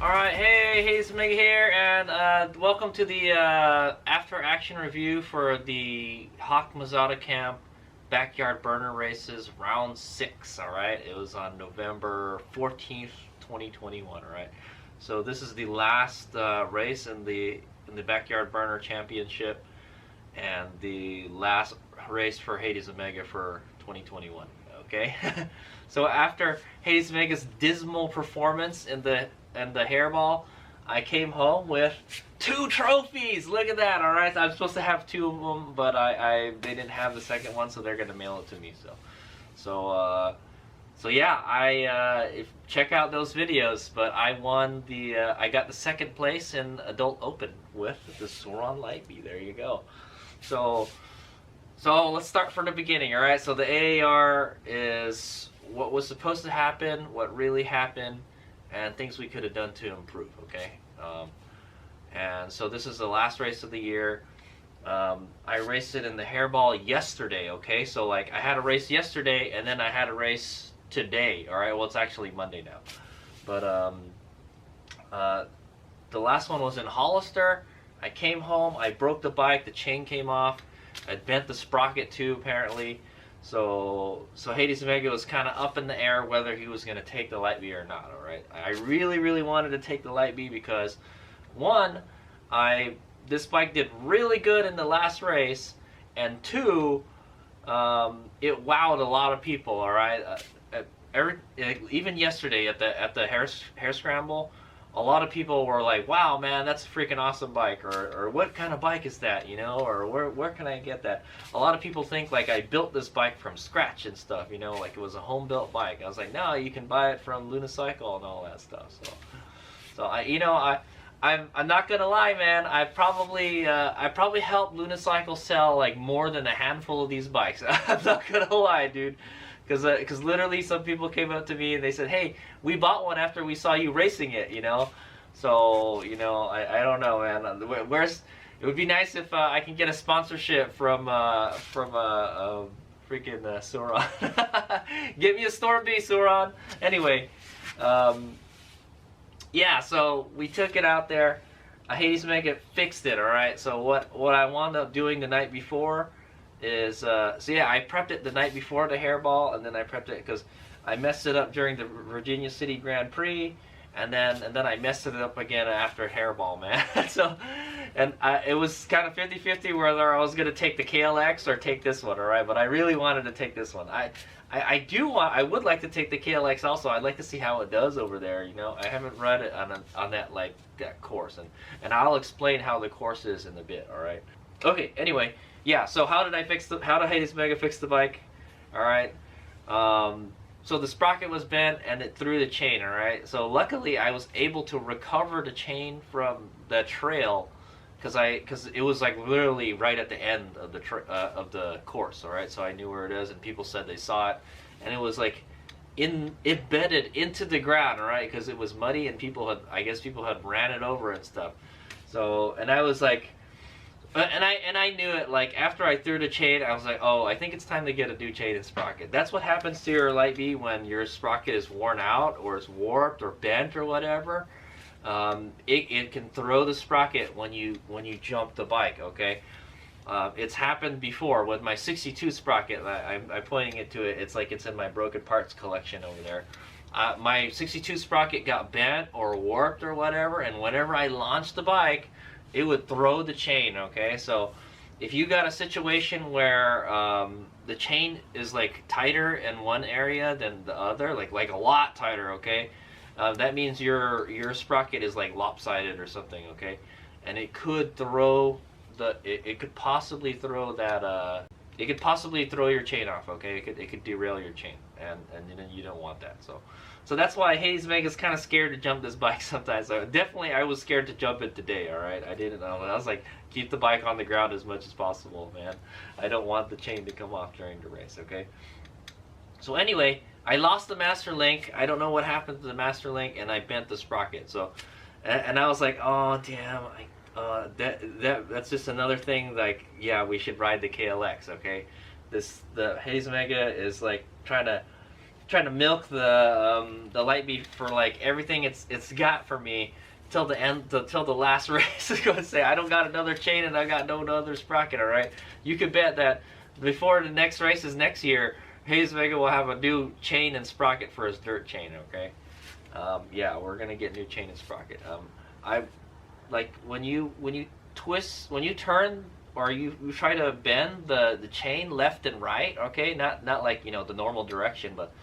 Alright, hey, HadesOmega here, and welcome to the After Action Review for the Mazzotta Camp Backyard Burner Races Round 6, alright? It was on November 14th, 2021, alright? So this is the last race in the Backyard Burner Championship, and the last race for HadesOmega for 2021, okay? So after HadesOmega's dismal performance in the hairball, I came home with 2 trophies. Look at that. All right, I'm supposed to have 2 of them, but they didn't have the second one, so they're gonna mail it to me. So yeah, check out those videos. But I won the I got the 2nd place in Adult Open with the Sauron Lightbee. There you go. So let's start from the beginning. All right, so the AAR is what was supposed to happen, what really happened, and things we could have done to improve, okay? And so this is the last race of the year. I raced it in the hairball yesterday, okay? So like I had a race yesterday and then I had a race today, all right? Well, it's actually Monday now. But the last one was in Hollister. I came home, I broke the bike, the chain came off. I bent the sprocket too, apparently. So HadesOmega was kind of up in the air whether he was going to take the Lightbee or not, all right? I really wanted to take the Lightbee because, one, this bike did really good in the last race, and 2, it wowed a lot of people, all right? Even yesterday at the hair scramble, a lot of people were like, wow, man, that's a freaking awesome bike, or what kind of bike is that, you know, or where can I get that? A lot of people think like I built this bike from scratch and stuff, you know, like it was a home-built bike. I was like, no, you can buy it from Unicycle and all that stuff. So I'm not gonna lie, man, I probably helped Unicycle sell like more than a handful of these bikes. I'm not gonna lie, dude. Because literally some people came up to me and they said, hey, we bought one after we saw you racing it, you know? So, you know, I don't know, man. It would be nice if I can get a sponsorship from freaking Sauron. Get me a Storm B, Sauron. Anyway, yeah, so we took it out there. HadesOmega fixed it, all right? So what I wound up doing the night before is, so yeah, I prepped it the night before the hairball, and then I prepped it because I messed it up during the Virginia City Grand Prix, and then I messed it up again after hairball, man. So, it was kind of 50-50 whether I was gonna take the KLX or take this one, all right? But I really wanted to take this one. I would like to take the KLX also. I'd like to see how it does over there, you know. I haven't read it on that course, and I'll explain how the course is in a bit, all right? Okay, anyway. Yeah, so how did HadesOmega fix the bike? All right. So the sprocket was bent and it threw the chain, all right? So luckily I was able to recover the chain from the trail because it was like literally right at the end of the course, all right? So I knew where it is, and people said they saw it, and it was like embedded into the ground, all right? Because it was muddy and I guess people had ran it over and stuff. So, and I was like, and I knew it, like, after I threw the chain, I was like, oh, I think it's time to get a new chain and sprocket. That's what happens to your Lightbee when your sprocket is worn out, or it's warped, or bent, or whatever. It can throw the sprocket when you jump the bike, okay? It's happened before with my 62 sprocket. I'm pointing it to it. It's like it's in my broken parts collection over there. My 62 sprocket got bent or warped or whatever, and whenever I launched the bike, it would throw the chain, okay? So if you got a situation where the chain is like tighter in one area than the other, like a lot tighter, okay? That means your sprocket is like lopsided or something, okay? And it could throw it could possibly throw that it could possibly throw your chain off, okay? It could derail your chain, and you don't want that. So that's why HadesOmega is kind of scared to jump this bike sometimes. So definitely I was scared to jump it today, all right? I didn't know. I was like, keep the bike on the ground as much as possible, man. I don't want the chain to come off during the race, okay? So anyway, I lost the master link. I don't know what happened to the master link, and I bent the sprocket. So, and I was like, oh damn, that's just another thing. Like, yeah, we should ride the KLX, okay? The HadesOmega is like trying to trying to milk the light beef for like everything it's got for me till the end, till the last race. Is going to say I don't got another chain and I got no other sprocket. All right, you can bet that before the next races next year, HadesOmega will have a new chain and sprocket for his dirt chain. Okay, yeah, we're gonna get new chain and sprocket. I like when you twist, when you turn or you try to bend the chain left and right. Okay, not like, you know, the normal direction, but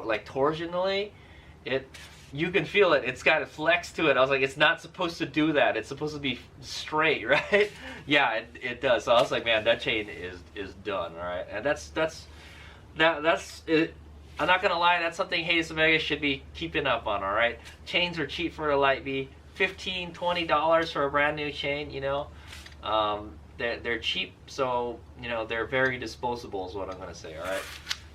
like torsionally, you can feel it. It's got a flex to it. I was like, it's not supposed to do that. It's supposed to be straight, right? Yeah, it does. So I was like, man, that chain is done, all right? And that's it. I'm not gonna lie, that's something HadesOmega should be keeping up on, all right? Chains are cheap for a light B. $15, $20 for a brand new chain, you know? They're cheap, so, you know, they're very disposable is what I'm gonna say, all right?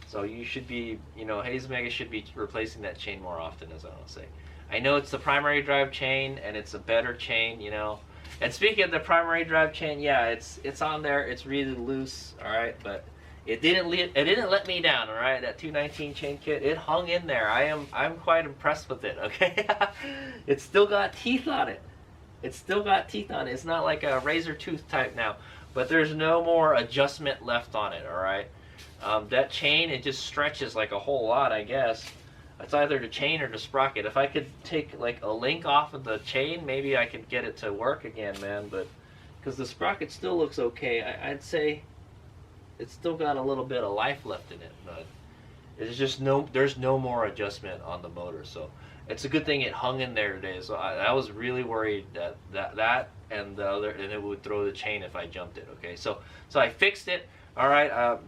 So you should be, you know, HadesOmega should be replacing that chain more often, as I want to say. I know it's the primary drive chain, and it's a better chain, you know. And speaking of the primary drive chain, yeah, it's on there. It's really loose, all right, but it didn't let me down, all right. That 219 chain kit, it hung in there. I'm quite impressed with it. Okay, it's still got teeth on it. It's still got teeth on it. It's not like a razor tooth type now, but there's no more adjustment left on it, all right. That chain, it just stretches like a whole lot, I guess. It's either the chain or the sprocket. If I could take like a link off of the chain, maybe I could get it to work again, man. But because the sprocket still looks okay, I'd say it's still got a little bit of life left in it. But it's just there's no more adjustment on the motor. So it's a good thing it hung in there today. So I was really worried that and the other, and it would throw the chain if I jumped it. Okay, so I fixed it. All right,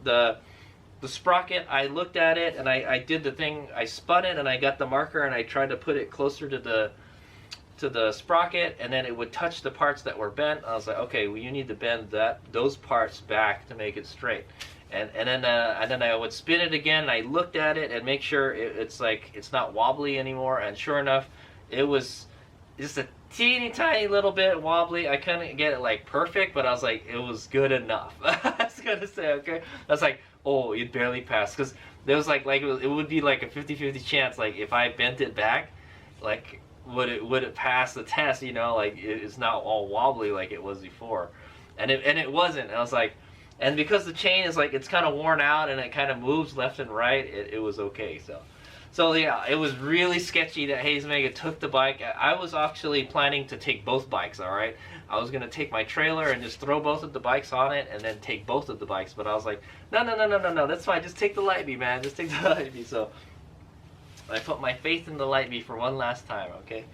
the sprocket, I looked at it and I did the thing. I spun it and I got the marker and I tried to put it closer to the sprocket, and then it would touch the parts that were bent. I was like, okay, well, you need to bend those parts back to make it straight. And then I would spin it again. And I looked at it and make sure it's like it's not wobbly anymore. And sure enough, it was just a teeny tiny little bit wobbly. I couldn't get it like perfect, but I was like, it was good enough. I was gonna say, okay. I was like, oh, it barely passed, because there was like it would be like a 50-50 chance, like if I bent it back, like would it pass the test, you know, like it's not all wobbly like it was before, and it wasn't. And I was like, and because the chain is like, it's kind of worn out and it kind of moves left and right, it was okay. So yeah, it was really sketchy that HadesOmega took the bike. I was actually planning to take both bikes, all right? I was going to take my trailer and just throw both of the bikes on it and then take both of the bikes. But I was like, no, that's fine. Just take the light bee, man. Just take the light bee. So I put my faith in the light bee for one last time, okay?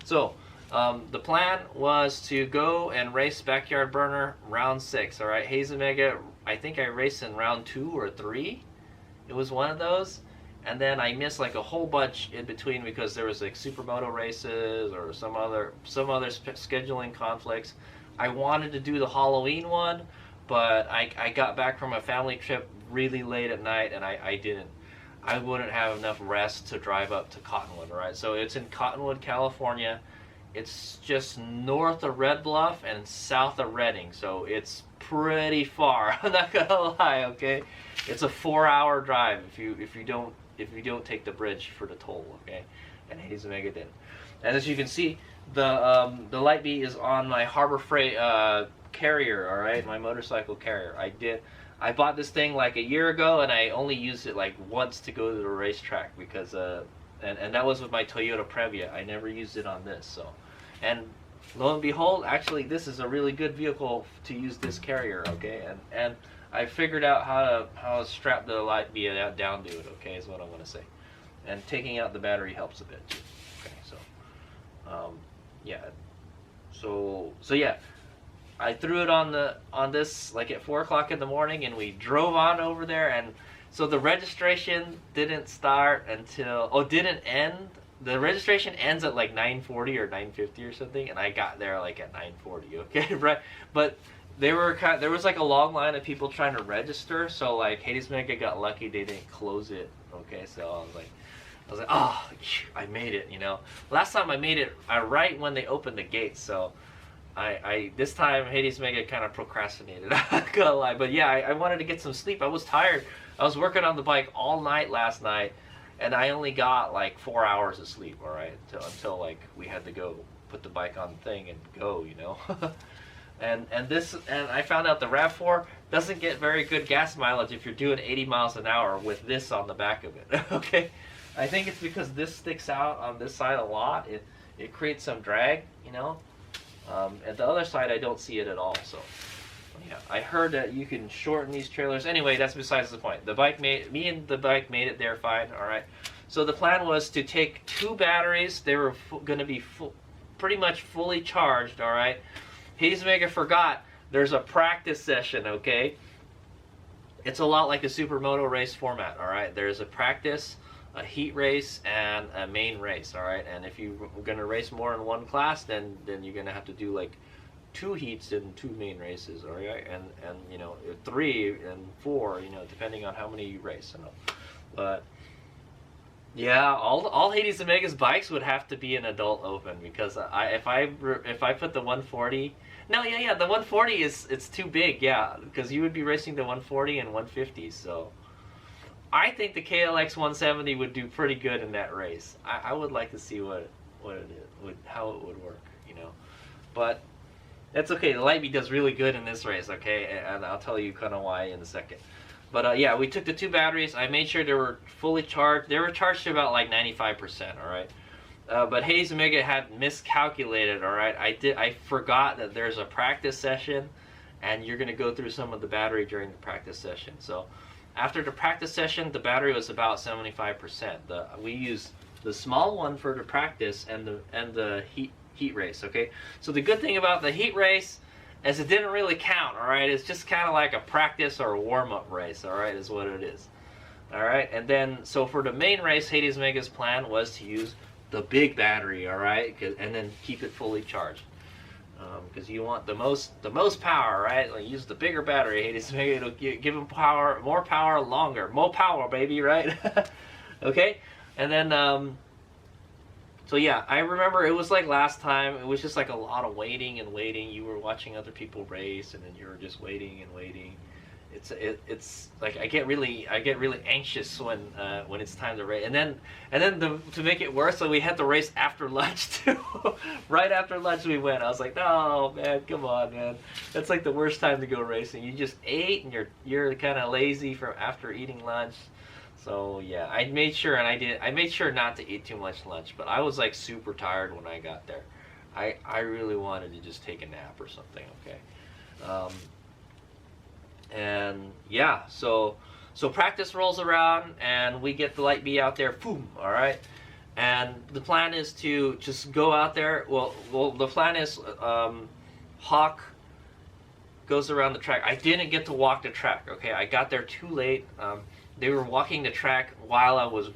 So the plan was to go and race Backyard Burner round 6, all right? HadesOmega, I think I raced in round 2 or 3. It was one of those. And then I missed like a whole bunch in between because there was like supermoto races or some other scheduling conflicts. I wanted to do the Halloween one, but I got back from a family trip really late at night, and I didn't. I wouldn't have enough rest to drive up to Cottonwood, right? So it's in Cottonwood, California. It's just north of Red Bluff and south of Redding, so it's pretty far. I'm not gonna lie, okay? It's a 4-hour drive if you don't take the bridge for the toll, okay? And HadesOmega didn't. And as you can see, the light bee is on my Harbor Freight carrier, all right, my motorcycle carrier. I bought this thing like a year ago, and I only used it like once to go to the racetrack because and that was with my Toyota Previa. I never used it on this, so. And lo and behold, actually, this is a really good vehicle to use this carrier, okay? And I figured out how to strap the light bee down to it, okay, is what I'm going to say. And taking out the battery helps a bit too. Okay, so yeah. So yeah, I threw it on this like at 4 o'clock in the morning, and we drove on over there. And so the registration didn't start until didn't end. The registration ends at like 9:40 or 9:50 or something, and I got there like at 9:40. Okay, right, but there was like a long line of people trying to register, so like HadesOmega got lucky they didn't close it. Okay, so I was like, oh, I made it, you know. Last time I made it right when they opened the gates, so I this time HadesOmega kind of procrastinated. I'm not gonna lie, but yeah, I wanted to get some sleep. I was tired. I was working on the bike all night last night. and I only got like 4 hours of sleep, all right, until like we had to go put the bike on the thing and go, you know. and I found out the RAV4 doesn't get very good gas mileage if you're doing 80 miles an hour with this on the back of it. Okay, I think it's because this sticks out on this side a lot. It creates some drag, you know. At the other side, I don't see it at all. So, yeah, I heard that you can shorten these trailers. Anyway, that's besides the point. Me and the bike made it there fine. All right. So the plan was to take 2 batteries. They were going to be pretty much fully charged. All right. HadesOmega forgot there's a practice session. Okay. It's a lot like a supermoto race format. All right. There's a practice, a heat race, and a main race. All right. And if you're going to race more in one class, then you're going to have to do like 2 heats and 2 main races, all right, and you know, 3 and 4, you know, depending on how many you race, you know. But yeah, all HadesOmega's bikes would have to be an adult open, because if I put the 140, no, yeah, the 140 it's too big, yeah, because you would be racing the 140 and 150, so I think the KLX 170 would do pretty good in that race. I would like to see how it would work, you know, but. That's okay. The Lightbeat does really good in this race, okay? And I'll tell you kind of why in a second. But yeah, we took the 2 batteries. I made sure they were fully charged. They were charged to about like 95%, all right? But HadesOmega had miscalculated, all right? I forgot that there's a practice session, and you're going to go through some of the battery during the practice session. So after the practice session, the battery was about 75%. We used the small one for the practice and the heat race, okay? So the good thing about the heat race is it didn't really count, all right? It's just kind of like a practice or a warm-up race, all right, is what it is. All right, and then, so for the main race, HadesOmega's plan was to use the big battery, all right, and then keep it fully charged. Because you want the most power, right? Like, use the bigger battery. HadesOmega, it'll give them power, more power, longer. More power, baby, right? Okay? And then, so yeah, I remember it was like last time, it was just like a lot of waiting and waiting. You were watching other people race, and then you were just waiting and waiting. It's like I get really anxious when it's time to race. And then to make it worse, so we had to race after lunch too. Right after lunch we went. I was like, no man, come on man. That's like the worst time to go racing. You just ate and you're kind of lazy from after eating lunch. So yeah, I made sure not to eat too much lunch, but I was like super tired when I got there. I really wanted to just take a nap or something, okay? And yeah, so practice rolls around and we get the Lightbeat out there, boom, all right? And the plan is to just go out there. Well, the plan is Hawk goes around the track. I didn't get to walk the track, okay? I got there too late. They were walking the track while I was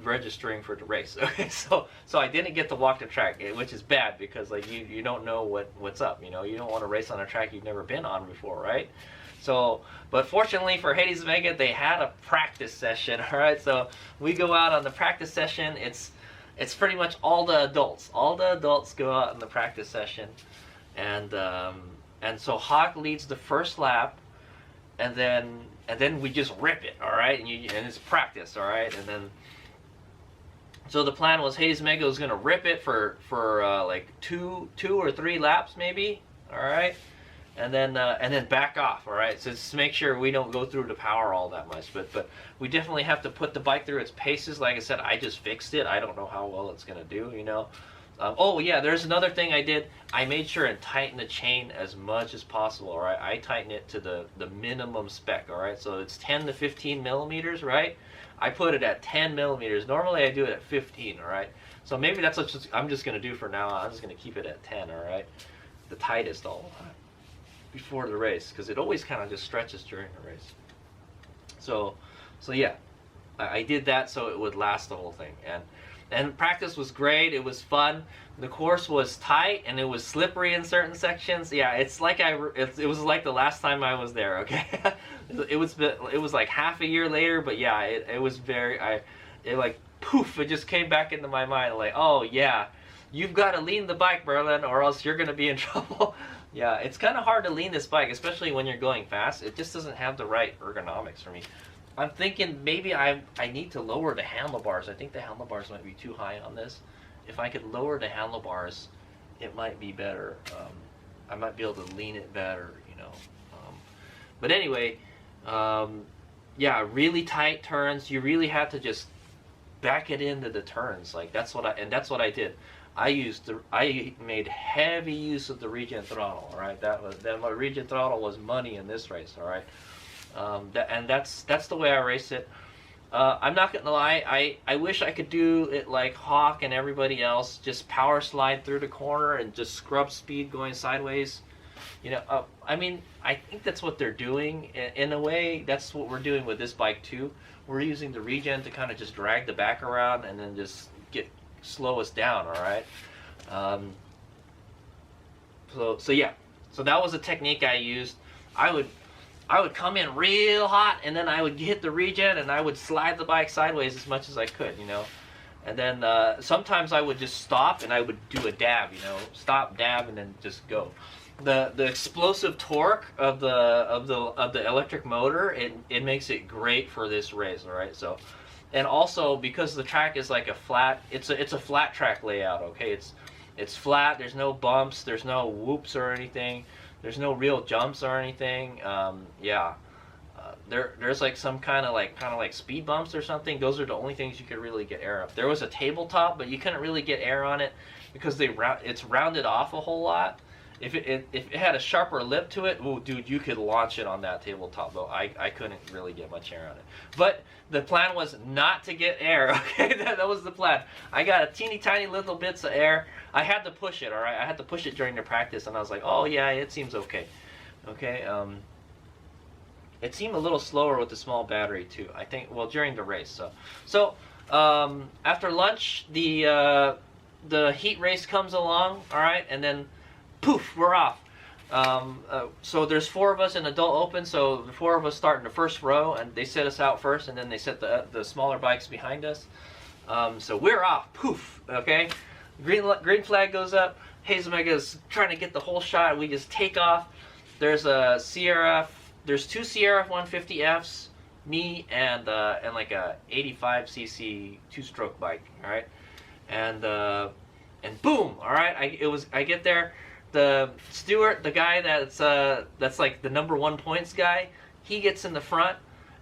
registering for the race. Okay, so I didn't get to walk the track, which is bad because like you don't know what's up. You know, you don't want to race on a track you've never been on before, right? So, but fortunately for HadesOmega, they had a practice session. All right, so we go out on the practice session. It's pretty much all the adults. All the adults go out in the practice session, and so Hawk leads the first lap, and then we just rip it, all right, and it's practice, all right, and then so the plan was HadesOmega was gonna rip it for like two or 3 laps maybe, all right, and then back off, all right, so just to make sure we don't go through the power all that much, but we definitely have to put the bike through its paces. Like I said, I just fixed it. I don't know how well it's gonna do, you know. Oh yeah, there's another thing I did. I made sure and tighten the chain as much as possible, all right? I tighten it to the minimum spec, all right? So it's 10 to 15 millimeters, right? I put it at 10 millimeters. Normally I do it at 15, all right? So maybe that's what I'm just going to do for now. I'm just going to keep it at 10, all right? The tightest all the time before the race, because it always kind of just stretches during the race. So yeah, I did that so it would last the whole thing. And practice was great. It was fun. The course was tight and it was slippery in certain sections. Yeah, it's like it was like the last time I was there. Okay, it was like half a year later, but yeah, it was it like poof, it just came back into my mind. Like, oh yeah, you've got to lean the bike, Berlin, or else you're gonna be in trouble. Yeah, it's kind of hard to lean this bike, especially when you're going fast. It just doesn't have the right ergonomics for me. I'm thinking maybe I need to lower the handlebars. I think the handlebars might be too high on this. If I could lower the handlebars, it might be better. I might be able to lean it better, you know. But anyway, yeah, really tight turns. You really have to just back it into the turns. Like that's what I did. I made heavy use of the regen throttle. All right, my regen throttle was money in this race. All right. That's the way I race it. I'm not gonna lie, I wish I could do it like Hawk and everybody else, just power slide through the corner and just scrub speed going sideways. You know, I mean, I think that's what they're doing. In a way, that's what we're doing with this bike too. We're using the regen to kind of just drag the back around and then just slow us down, all right? So yeah, so that was a technique I used. I would come in real hot, and then I would hit the regen, and I would slide the bike sideways as much as I could, you know. And then sometimes I would just stop, and I would do a dab, you know, stop, dab, and then just go. The explosive torque of the electric motor, it makes it great for this race, all right. So, and also because the track is like a flat, it's a flat track layout, okay. It's flat. There's no bumps. There's no whoops or anything. There's no real jumps or anything. Yeah, there's like some kind of like speed bumps or something. Those are the only things you could really get air up. There was a tabletop, but you couldn't really get air on it because it's rounded off a whole lot. If it had a sharper lip to it, oh dude, you could launch it on that tabletop. Though I couldn't really get much air on it. But the plan was not to get air. Okay, that was the plan. I got a teeny tiny little bits of air. I had to push it. All right, I had to push it during the practice, and I was like, oh yeah, it seems okay. Okay. It seemed a little slower with the small battery too. I think during the race. So after lunch, the heat race comes along. All right, and then poof, we're off. So there's 4 of us in adult open, so the 4 of us start in the first row, and they set us out first, and then they set the smaller bikes behind us. So we're off. Poof. Okay. Green flag goes up. HadesOmega is trying to get the whole shot. We just take off. There's a CRF. There's 2 CRF 150Fs, me, and like a 85cc 2-stroke bike. All right, and boom. All right, I get there. The Stewart, the guy that's like the #1 points guy, he gets in the front,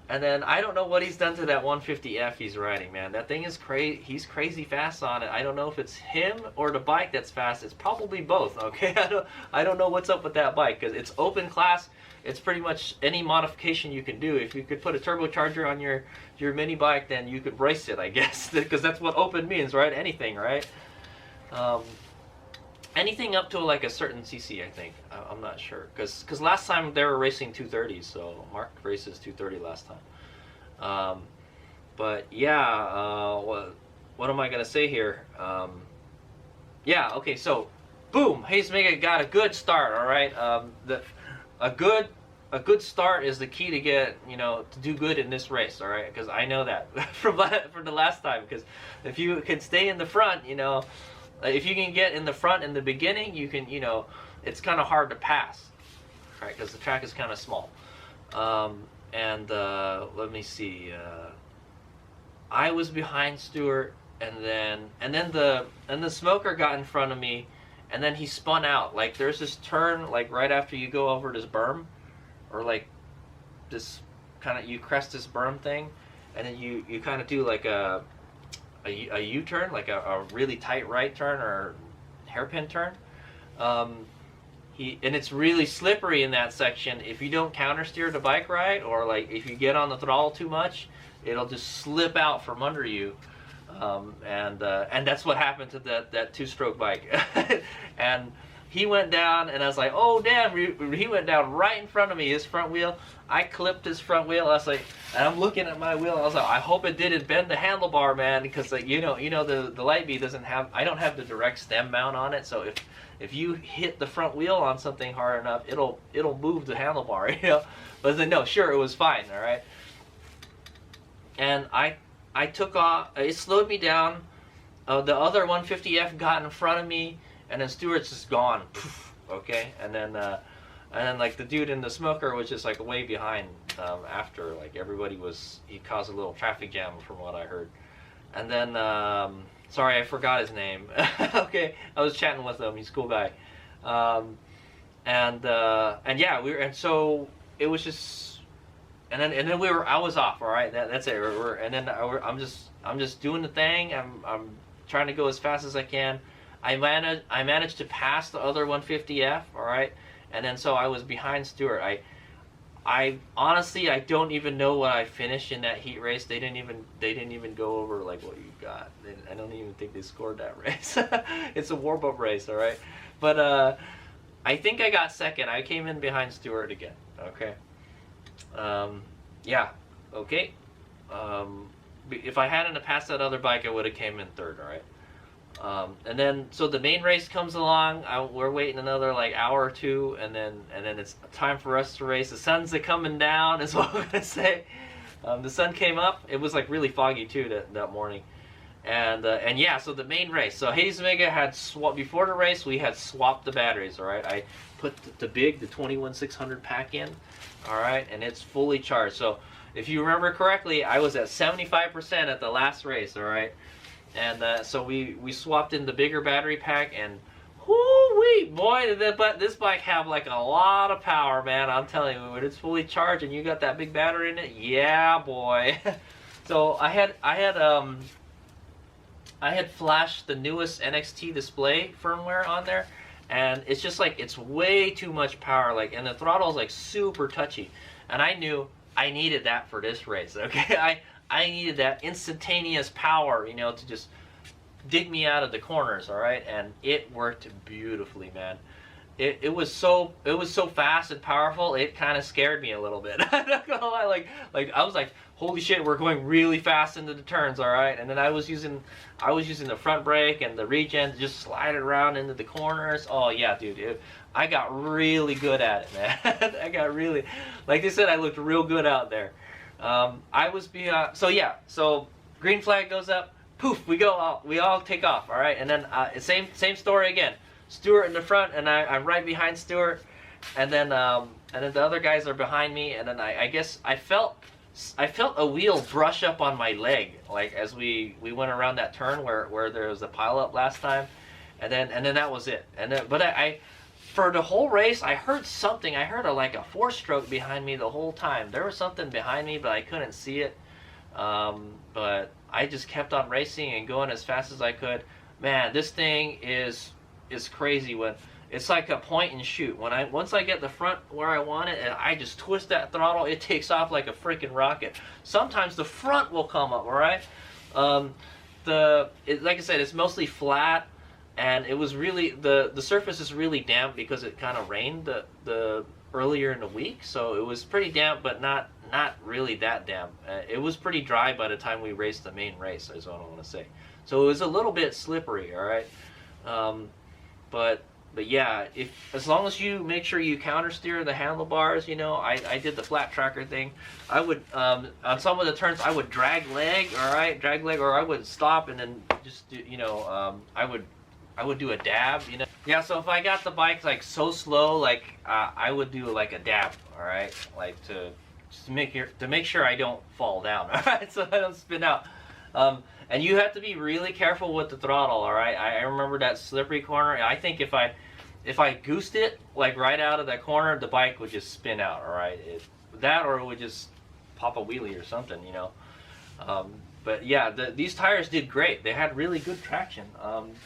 and then I don't know what he's done to that 150F he's riding, man. That thing is crazy. He's crazy fast on it. I don't know if it's him or the bike that's fast. It's probably both. Okay, I don't know what's up with that bike because it's open class. It's pretty much any modification you can do. If you could put a turbocharger on your mini bike, then you could race it, I guess, because that's what open means, right? Anything, right? Anything up to like a certain cc, I think. I'm not sure, because last time they were racing 230s, so Mark races 230 last time. But yeah, what am I gonna say here? Yeah, okay, so boom, HadesOmega got a good start. All right, a good start is the key to get, you know, to do good in this race. All right, because I know that from the last time. Because if you can stay in the front, you know. If you can get in the front in the beginning, you can, you know, it's kind of hard to pass, right? Because the track is kind of small. Let me see. I was behind Stewart, and then the smoker got in front of me, and then he spun out. Like there's this turn, like right after you go over this berm, or like this kind of you crest this berm thing, and then you kind of do like a U-turn, like a really tight right turn or hairpin turn. And it's really slippery in that section. If you don't counter steer the bike right, or like if you get on the throttle too much, it'll just slip out from under you. And that's what happened to that 2-stroke bike. And he went down, and I was like, oh damn, he went down right in front of me, his front wheel. I clipped his front wheel. I was like, and I'm looking at my wheel. I was like, I hope it didn't bend the handlebar, man, because like you know the Light Bee doesn't have. I don't have the direct stem mount on it, so if you hit the front wheel on something hard enough, it'll move the handlebar, you know. But then no, sure, it was fine, all right. And I took off. It slowed me down. The other 150F got in front of me, and then Stewart's just gone. Poof, okay, and then And then like the dude in the smoker was just like way behind after like everybody was, he caused a little traffic jam from what I heard. And then sorry, I forgot his name. Okay, I was chatting with him. He's a cool guy. And yeah, so it was just, and then I was off. All right, that's it. And then I'm just doing the thing. I'm trying to go as fast as I can. I managed to pass the other 150F. All right. And then so I was behind Stewart. I honestly, I don't even know what I finished in that heat race. They didn't even go over like what you got. I don't even think they scored that race. It's a warm-up race, all right. But I think I got second. I came in behind Stewart again. Okay. Yeah. Okay. If I hadn't passed that other bike, I would have came in third. All right. And then so the main race comes along. We're waiting another like hour or two, and then it's time for us to race. The sun's coming down, is what I'm gonna say. The sun came up. It was like really foggy too that morning, and yeah. So the main race. So HadesOmega had before the race. We had swapped the batteries. All right. I put the 21600 pack in. All right, and it's fully charged. So if you remember correctly, I was at 75% at the last race. All right. And so we swapped in the bigger battery pack, and whoo-wee, boy, this bike have like a lot of power, man. I'm telling you, when it's fully charged and you got that big battery in it, yeah, boy. So I had flashed the newest NXT display firmware on there, and it's just like it's way too much power, like, and the throttle is like super touchy, and I knew I needed that for this race. Okay, I needed that instantaneous power, you know, to just dig me out of the corners, all right? And it worked beautifully, man. It was so fast and powerful. It kind of scared me a little bit. I'm not gonna lie, like I was like, holy shit, we're going really fast into the turns, all right? And then I was using the front brake and the regen to just slide it around into the corners. Oh yeah, dude, I got really good at it, man. I got really, like they said, I looked real good out there. I was behind, so yeah, so green flag goes up, poof, we all take off, all right, and then same story again. Stewart in the front, and I'm right behind Stewart, and then the other guys are behind me, and then I guess I felt a wheel brush up on my leg, like as we went around that turn where there was a pile up last time, and then that was it, but I for the whole race, I heard something. I heard like a 4-stroke behind me the whole time. There was something behind me, but I couldn't see it. But I just kept on racing and going as fast as I could. Man, this thing is crazy. When it's like a point and shoot. Once I get the front where I want it, and I just twist that throttle, it takes off like a freaking rocket. Sometimes the front will come up. All right. Like I said, it's mostly flat. And it was really, the surface is really damp because it kind of rained the earlier in the week, so it was pretty damp, but not really that damp. It was pretty dry by the time we raced the main race, is what I want to say. So it was a little bit slippery, all right. But yeah, as long as you make sure you counter steer the handlebars, you know, I did the flat tracker thing. I would on some of the turns I would drag leg, all right, or I would stop and then just do, you know, I would do a dab, you know. Yeah, so if I got the bike like so slow, like I would do like a dab, all right, like to make sure I don't fall down, all right, so I don't spin out. And you have to be really careful with the throttle, all right. I remember that slippery corner. I think if I goosed it like right out of that corner, the bike would just spin out, all right. Or it would just pop a wheelie or something, you know. But yeah, these tires did great. They had really good traction.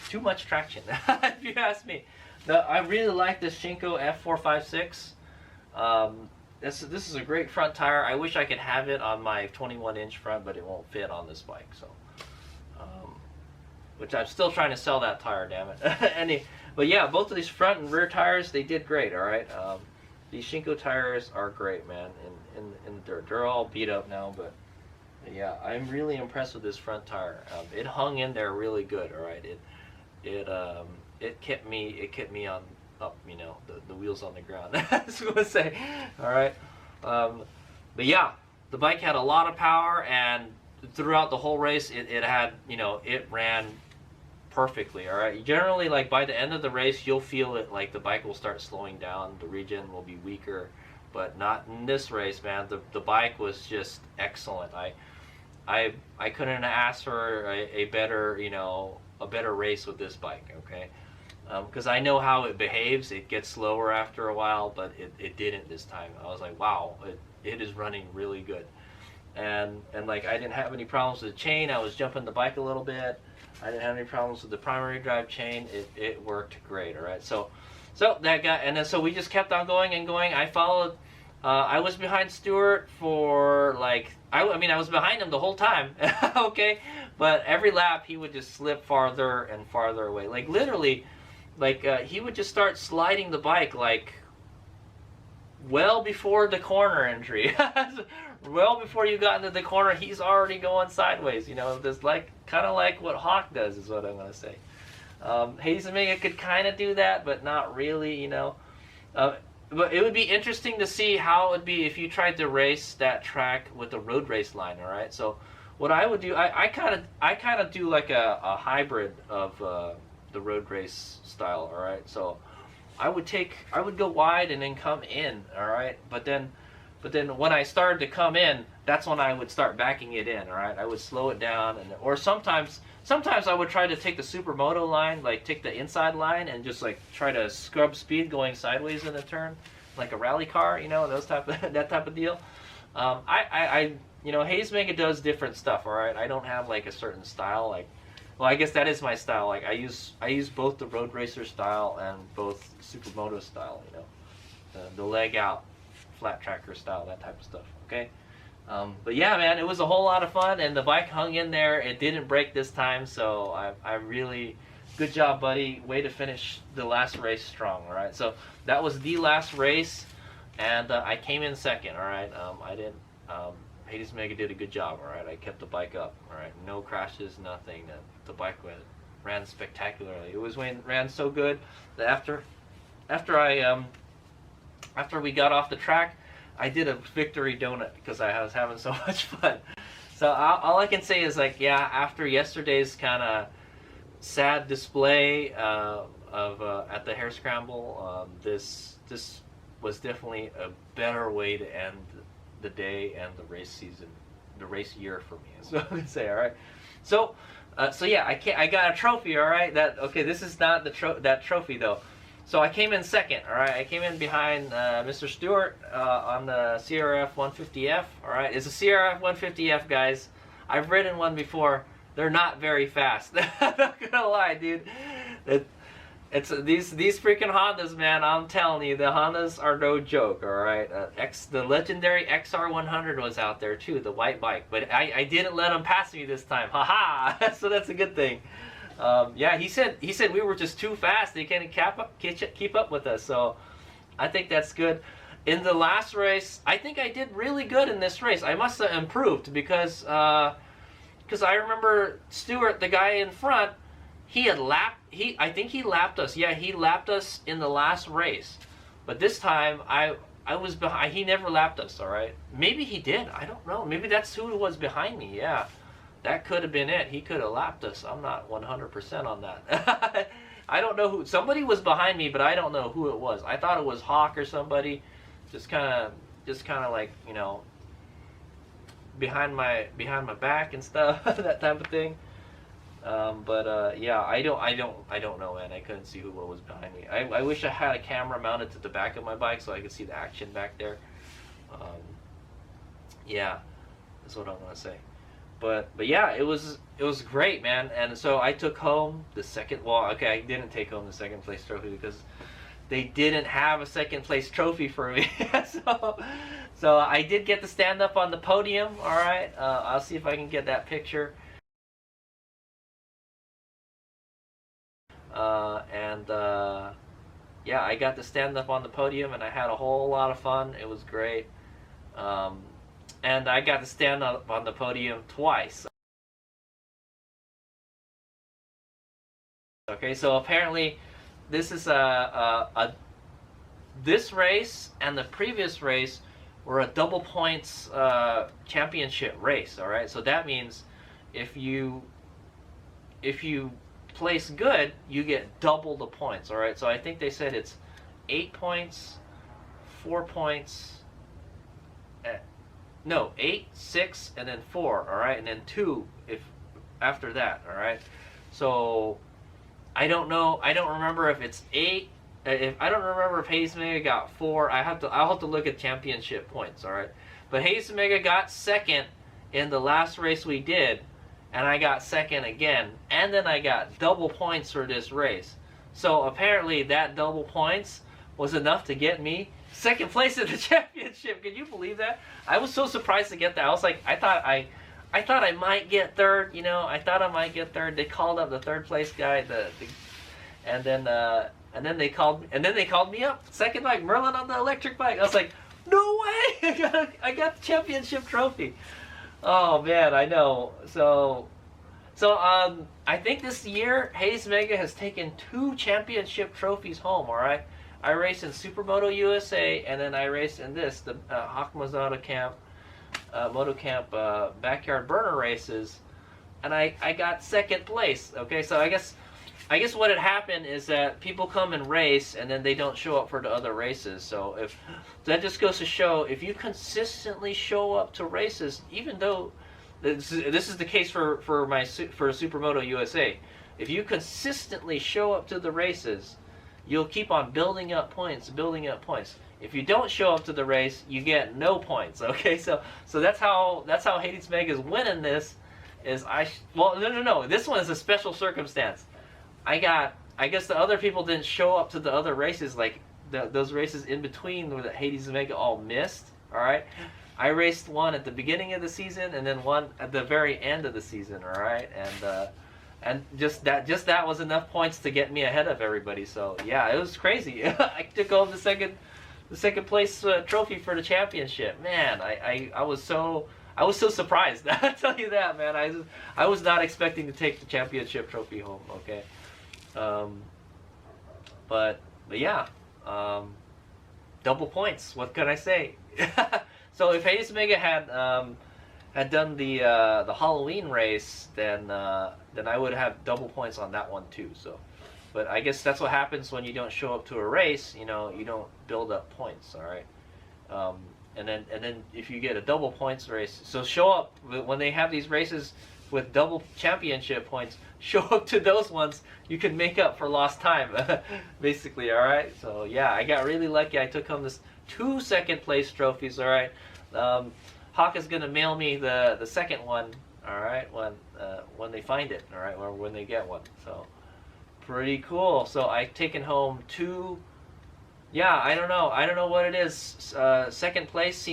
Too much traction, if you ask me. I really like this Shinko F456. This is a great front tire. I wish I could have it on my 21-inch front, but it won't fit on this bike. So, which I'm still trying to sell that tire, damn it. But yeah, both of these front and rear tires, they did great. All right. These Shinko tires are great, man. And they're all beat up now, but. Yeah, I'm really impressed with this front tire. It hung in there really good. All right, it kept me on up. You know, the wheels on the ground. That's what I say. All right, but yeah, the bike had a lot of power, and throughout the whole race, it had, you know, it ran perfectly. All right. Generally, like by the end of the race, you'll feel it. Like the bike will start slowing down. The regen will be weaker, but not in this race, man. The bike was just excellent. I couldn't ask for a better, you know, a better race with this bike. Okay. Because I know how it behaves. It gets slower after a while, but it didn't this time. I was like, wow, it is running really good. And like I didn't have any problems with the chain. I was jumping the bike a little bit. I didn't have any problems with the primary drive chain. It worked great. All right. So that guy, and then so we just kept on going and going. I followed. I was behind Stewart for like I mean I was behind him the whole time. Okay, but every lap he would just slip farther and farther away. Like literally. Like, he would just start sliding the bike, like, well before the corner entry. Well before you got into the corner, he's already going sideways, you know. Just like, kind of like what Hawk does is what I'm going to say. HadesOmega could kind of do that, but not really, you know. But it would be interesting to see how it would be if you tried to race that track with a road race line, all right? So what I would do, I kind of do like a hybrid of the road race style, all right? So I would go wide and then come in, all right? But then when I started to come in, that's when I would start backing it in, all right? I would slow it down, or sometimes I would try to take the supermoto line, like take the inside line and just like try to scrub speed going sideways in a turn, like a rally car, you know, that type of deal. I you know, HadesOmega does different stuff, all right? I don't have like a certain style, like. Well, I guess that is my style. Like I use both the road racer style and both supermoto style. You know, the leg out, flat tracker style, that type of stuff. Okay, but yeah, man, it was a whole lot of fun, and the bike hung in there. It didn't break this time, so I really good job, buddy. Way to finish the last race strong. All right, so that was the last race, and I came in second. All right, I didn't. HadesOmega did a good job, all right? I kept the bike up, all right? No crashes, nothing. The bike ran spectacularly. It ran so good that after we got off the track, I did a victory donut because I was having so much fun. So all I can say is like, yeah, after yesterday's kind of sad display at the hare scramble, this was definitely a better way to end the day and the race season, the race year for me. So I would say, all right. So yeah, I got a trophy, all right. This is not that trophy though. So I came in second, all right. I came in behind Mr. Stewart on the CRF 150F, all right. It's a CRF 150F, guys. I've ridden one before. They're not very fast. I'm not gonna lie, dude. It's these freaking Hondas, man. I'm telling you, the Hondas are no joke. All right, the legendary XR100 was out there too, the white bike. But I didn't let him pass me this time. Haha. So that's a good thing. Yeah, he said we were just too fast. They can't keep up with us. So I think that's good. In the last race, I think I did really good in this race. I must have improved because I remember Stewart, the guy in front. I think he lapped us. Yeah, he lapped us in the last race. But this time, I was behind. He never lapped us, all right? Maybe he did. I don't know. Maybe that's who was behind me. Yeah, that could have been it. He could have lapped us. I'm not 100% on that. I don't know who. Somebody was behind me, but I don't know who it was. I thought it was Hawk or somebody. Just kind of like, you know, behind my back and stuff, that type of thing. Yeah, I don't know, man. I couldn't see who was behind me. I wish I had a camera mounted to the back of my bike so I could see the action back there. Yeah, that's what I'm gonna say. But yeah, it was great, man. And so I took home the second. Well, okay, I didn't take home the second place trophy because they didn't have a second place trophy for me. so I did get to stand up on the podium. All right, I'll see if I can get that picture. Yeah, I got to stand up on the podium and I had a whole lot of fun. It was great. And I got to stand up on the podium twice. Okay, so apparently this is this race and the previous race were a double points championship race. All right, so that means if you place good, you get double the points. All right, so I think they said it's 8 points, 4 points. No, 8, 6, and then 4. All right, and then 2 if after that. All right, so I don't know. I don't remember if it's 8. I don't remember if HadesOmega got 4. I'll have to look at championship points. All right, but HadesOmega got second in the last race we did, and I got second again, and then I got double points for this race. So apparently that double points was enough to get me second place in the championship. Can you believe that? I was so surprised to get that. I was like, I thought I might get third. You know, I thought I might get third. They called up the third place guy, and then they called me up second, like Merlin on the electric bike. I was like, no way! I got the championship trophy. Oh man, I know. So I think this year HadesOmega has taken 2 championship trophies home. All right, I raced in Supermoto USA, and then I raced in the Mazzotta camp, MotoCamp backyard burner races, and I got second place. Okay, so I guess what had happened is that people come and race, and then they don't show up for the other races. So that just goes to show, if you consistently show up to races, even though this is the case for Supermoto USA, if you consistently show up to the races, you'll keep on building up points. If you don't show up to the race, you get no points. Okay, so that's how HadesOmega is winning this. No. This one is a special circumstance. I guess the other people didn't show up to the other races, like those races in between where the HadesOmega all missed. All right, I raced one at the beginning of the season and then one at the very end of the season. All right, and just that was enough points to get me ahead of everybody. So yeah, it was crazy. I took home the second place trophy for the championship. Man, I was so surprised. I tell you that, man. I was not expecting to take the championship trophy home. Okay. But yeah, double points. What can I say? So if HadesOmega had done the Halloween race, then I would have double points on that one too. So, but I guess that's what happens when you don't show up to a race. You know, you don't build up points. All right. And then if you get a double points race, so show up when they have these races with double championship points. Show up to those ones, you can make up for lost time, basically. All right. So yeah, I got really lucky. I took home this 2 second place trophies. All right. Hawk is gonna mail me the second one. All right, when they find it. All right, or when they get one. So pretty cool. So I've taken home 2. Yeah, I don't know what it is. Second place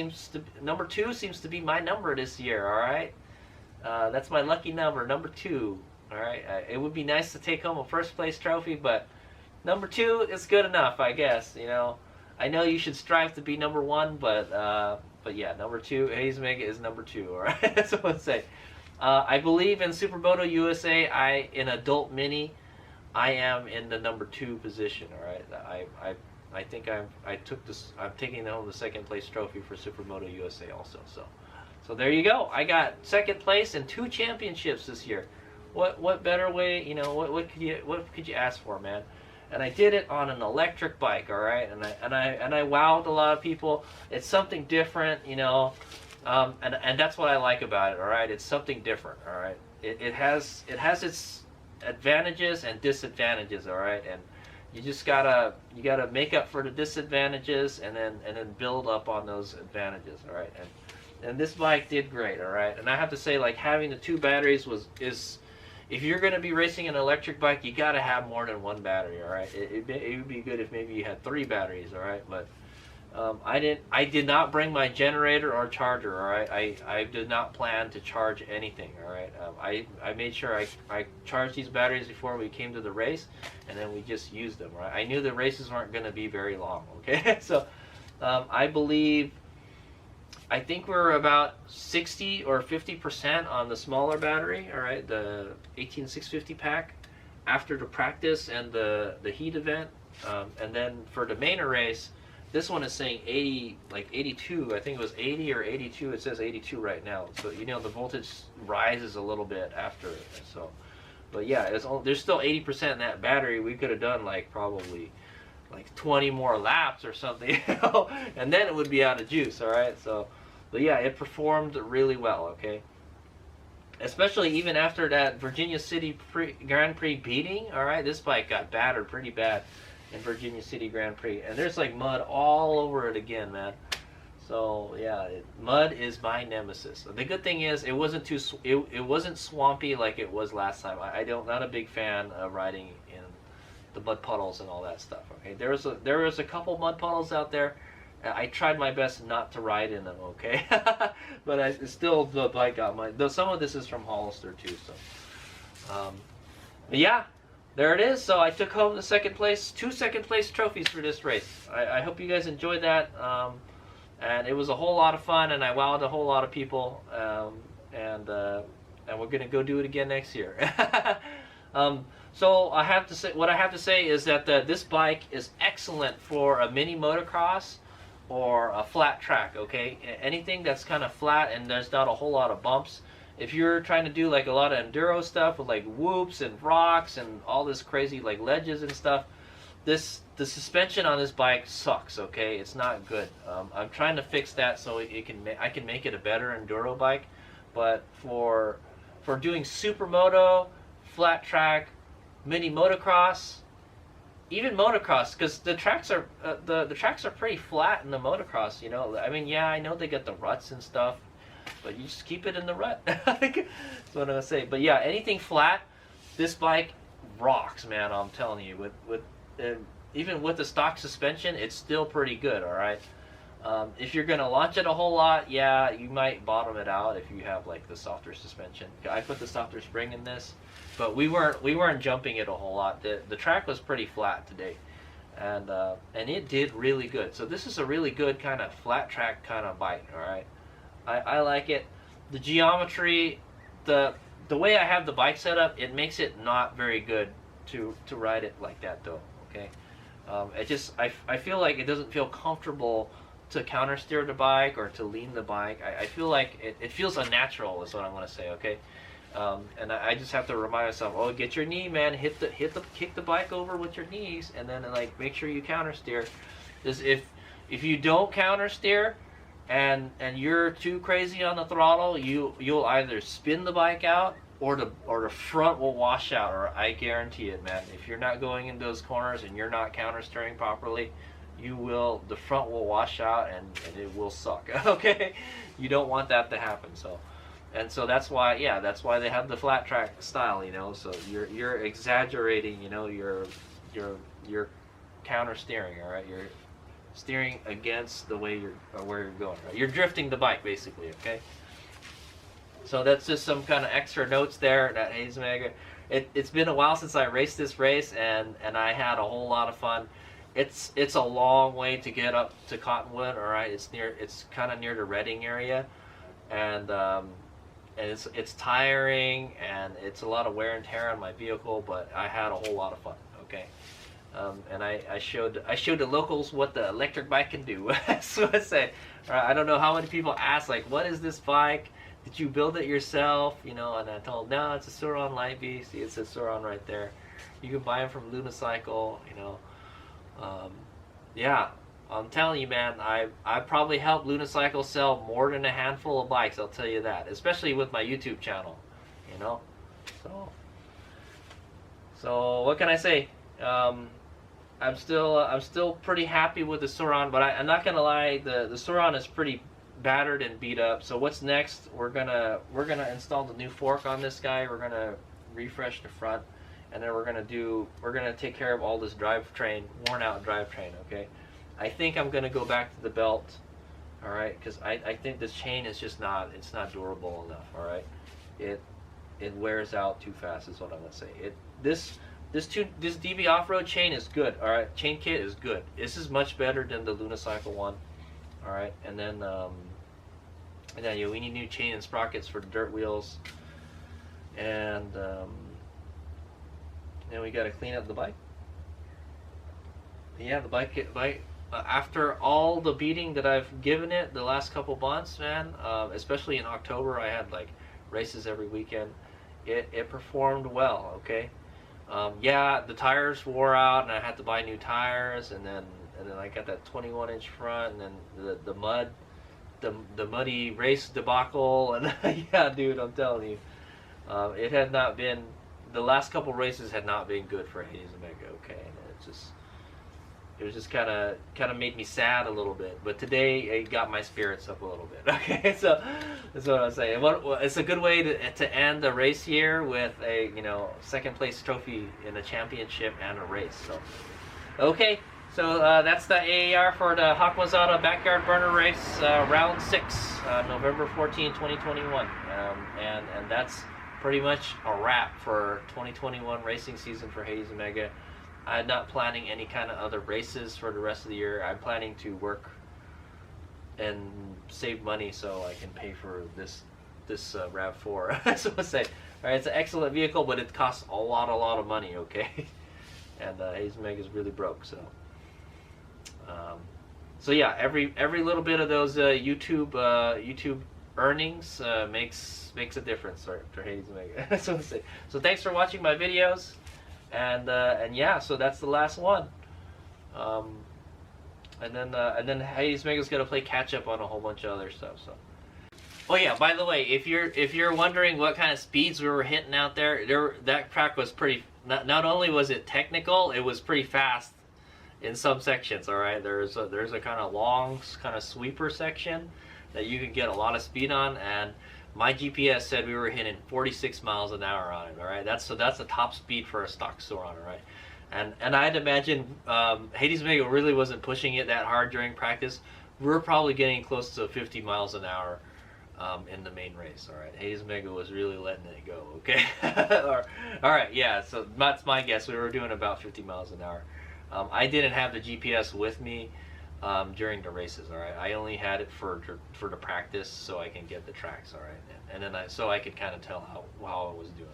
number 2 seems to be my number this year. All right. That's my lucky number 2. All right. It would be nice to take home a first place trophy, but number 2 is good enough, I guess. You know, I know you should strive to be number 1, but yeah, number 2. HadesOmega is number 2. All right. That's what I say. I believe in Supermoto USA, in adult mini, I am in the number 2 position. All right. I think I'm taking home the second place trophy for Supermoto USA also. So there you go. I got second place in 2 championships this year. What better way? You know, what could you ask for, man? And I did it on an electric bike. All right, and I wowed a lot of people. It's something different, you know, and that's what I like about it. All right, it's something different. All right, it has its advantages and disadvantages. All right, and you just gotta make up for the disadvantages and then build up on those advantages. All right, and this bike did great. All right, and I have to say, like, having the 2 batteries is if you're going to be racing an electric bike, you got to have more than 1 battery. All right, it would be good if maybe you had 3 batteries. All right, but I did not bring my generator or charger. All right, I did not plan to charge anything. All right, I made sure I charged these batteries before we came to the race, and then we just used them. Right, I knew the races weren't going to be very long. Okay, so I think we're about 60 or 50% on the smaller battery. All right, the 18650 pack after the practice and the heat event, and then for the mainer race. This one is saying 80, like 82. I think it was 80 or 82. It says 82 right now. So, you know, the voltage rises a little bit after. So, But yeah, there's still 80% in that battery. We could have done like probably like 20 more laps or something, you know, and then it would be out of juice. All right, so, but yeah, it performed really well. Okay, especially even after that Virginia City Grand Prix beating. All right, this bike got battered pretty bad in Virginia City Grand Prix, and there's like mud all over it again, man. So yeah, mud is my nemesis. The good thing is it wasn't it wasn't swampy like it was last time. Not a big fan of riding in the mud puddles and all that stuff. Okay, there was a couple mud puddles out there. I tried my best not to ride in them. Okay, but the bike got mud. Though some of this is from Hollister too. So, but yeah. There it is. So I took home the two second place trophies for this race. I hope you guys enjoyed that. And it was a whole lot of fun, and I wowed a whole lot of people. And we're gonna go do it again next year. So what I have to say is that this bike is excellent for a mini motocross or a flat track. Okay, anything that's kind of flat and there's not a whole lot of bumps. If you're trying to do like a lot of enduro stuff with like whoops and rocks and all this crazy like ledges and stuff, the suspension on this bike sucks. Okay, it's not good. I'm trying to fix that so I can make it a better enduro bike. But for doing supermoto, flat track, mini motocross, even motocross, because the tracks are the tracks are pretty flat in the motocross. You know, I mean, yeah, I know they get the ruts and stuff, but you just keep it in the rut. That's what I'm gonna say. But yeah, anything flat, this bike rocks, man. I'm telling you. Even with the stock suspension, it's still pretty good. All right. If you're gonna launch it a whole lot, yeah, you might bottom it out if you have like the softer suspension. I put the softer spring in this, but we weren't jumping it a whole lot. The track was pretty flat today, and it did really good. So this is a really good kind of flat track kind of bike. All right. I like it. The geometry, the way I have the bike set up, it makes it not very good to ride it like that though. Okay, I feel like it doesn't feel comfortable to counter steer the bike or to lean the bike. I feel like it feels unnatural is what I'm gonna say. Okay, and I just have to remind myself, oh, get your knee, man, kick the bike over with your knees, and then like make sure you counter steer. Because if you don't counter steer, and you're too crazy on the throttle, you'll either spin the bike out or the front will wash out, or I guarantee it, man. If you're not going in those corners and you're not counter steering properly, the front will wash out and it will suck. Okay, you don't want that to happen. So that's why they have the flat track style, you know. So you're exaggerating, you know, your counter steering. All right, you're steering against the way where you're going. Right? You're drifting the bike basically. Okay. So that's just some kind of extra notes there. That HadesOmega. It's been a while since I raced this race, and I had a whole lot of fun. It's a long way to get up to Cottonwood. All right, it's kind of near the Reading area, and it's tiring and it's a lot of wear and tear on my vehicle. But I had a whole lot of fun. Okay. And I showed the locals what the electric bike can do. That's what I say. I don't know how many people ask, like, what is this bike? Did you build it yourself? You know, and I told them, no, it's a Sur-Ron Livevy. See, it says Sur-Ron right there. You can buy them from Lunicycle. You know, yeah, I'm telling you, man. I probably helped Lunicycle sell more than a handful of bikes. I'll tell you that, especially with my YouTube channel. You know, so what can I say? I'm still pretty happy with the Sur-Ron, but I'm not gonna lie, the Sur-Ron is pretty battered and beat up. So what's next? We're gonna install the new fork on this guy. We're gonna refresh the front, and then we're gonna take care of all this drivetrain, worn out drivetrain. Okay, I think I'm gonna go back to the belt. All right, because I think this chain is just not durable enough. All right, it wears out too fast is what I'm gonna say. This DB off-road chain is good. All right, chain kit is good. This is much better than the Lunicycle one. All right, and then we need new chain and sprockets for the dirt wheels, and then we got to clean up the bike. Yeah, the bike after all the beating that I've given it the last couple months, man, especially in October, I had like races every weekend. it performed well. Okay, yeah, the tires wore out, and I had to buy new tires, and then I got that 21-inch front, and then the muddy race debacle, and yeah, dude, I'm telling you, it had not been, the last couple races had not been good for HadesOmega. Okay, and it was just kind of made me sad a little bit. But today it got my spirits up a little bit. Okay, so that's what I was saying. It's a good way to end a race year with a second place trophy in a championship and a race. So okay, so that's the AAR for the Mazzotta Backyard Burner Race, round 6, November 14, 2021, and that's pretty much a wrap for 2021 racing season for HadesOmega. I'm not planning any kind of other races for the rest of the year. I'm planning to work and save money so I can pay for this RAV4. That's what I say. All right, it's an excellent vehicle, but it costs a lot of money. Okay, and HadesOmega is really broke. So yeah, every little bit of those YouTube earnings makes a difference for HadesOmega. That's what I say. So thanks for watching my videos. And yeah, so that's the last one. And then HadesOmega's gonna play catch up on a whole bunch of other stuff. So, oh yeah, by the way, if you're wondering what kind of speeds we were hitting out there, that track was pretty. Not only was it technical, it was pretty fast in some sections. All right, there's a kind of long, kind of sweeper section that you can get a lot of speed on, and my GPS said we were hitting 46 miles an hour on it. All right, that's the top speed for a stock store on it, right? And I'd imagine HadesOmega really wasn't pushing it that hard during practice. We're probably getting close to 50 miles an hour in the main race. All right, HadesOmega was really letting it go. Okay, all right, yeah. So that's my guess. We were doing about 50 miles an hour. I didn't have the GPS with me during the races. All right, I only had it for the practice so I can get the tracks. All right, and then so I could kind of tell how I was doing,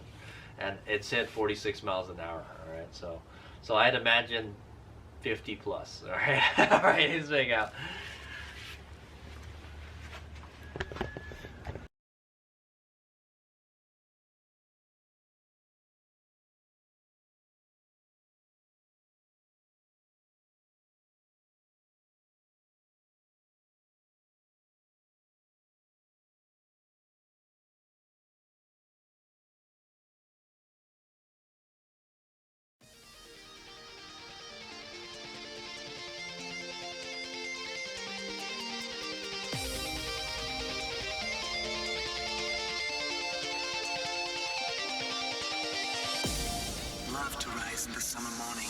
and it said 46 miles an hour. All right, so I'd imagine 50 plus. All right, all right, he's big out. Love to rise in the summer morning.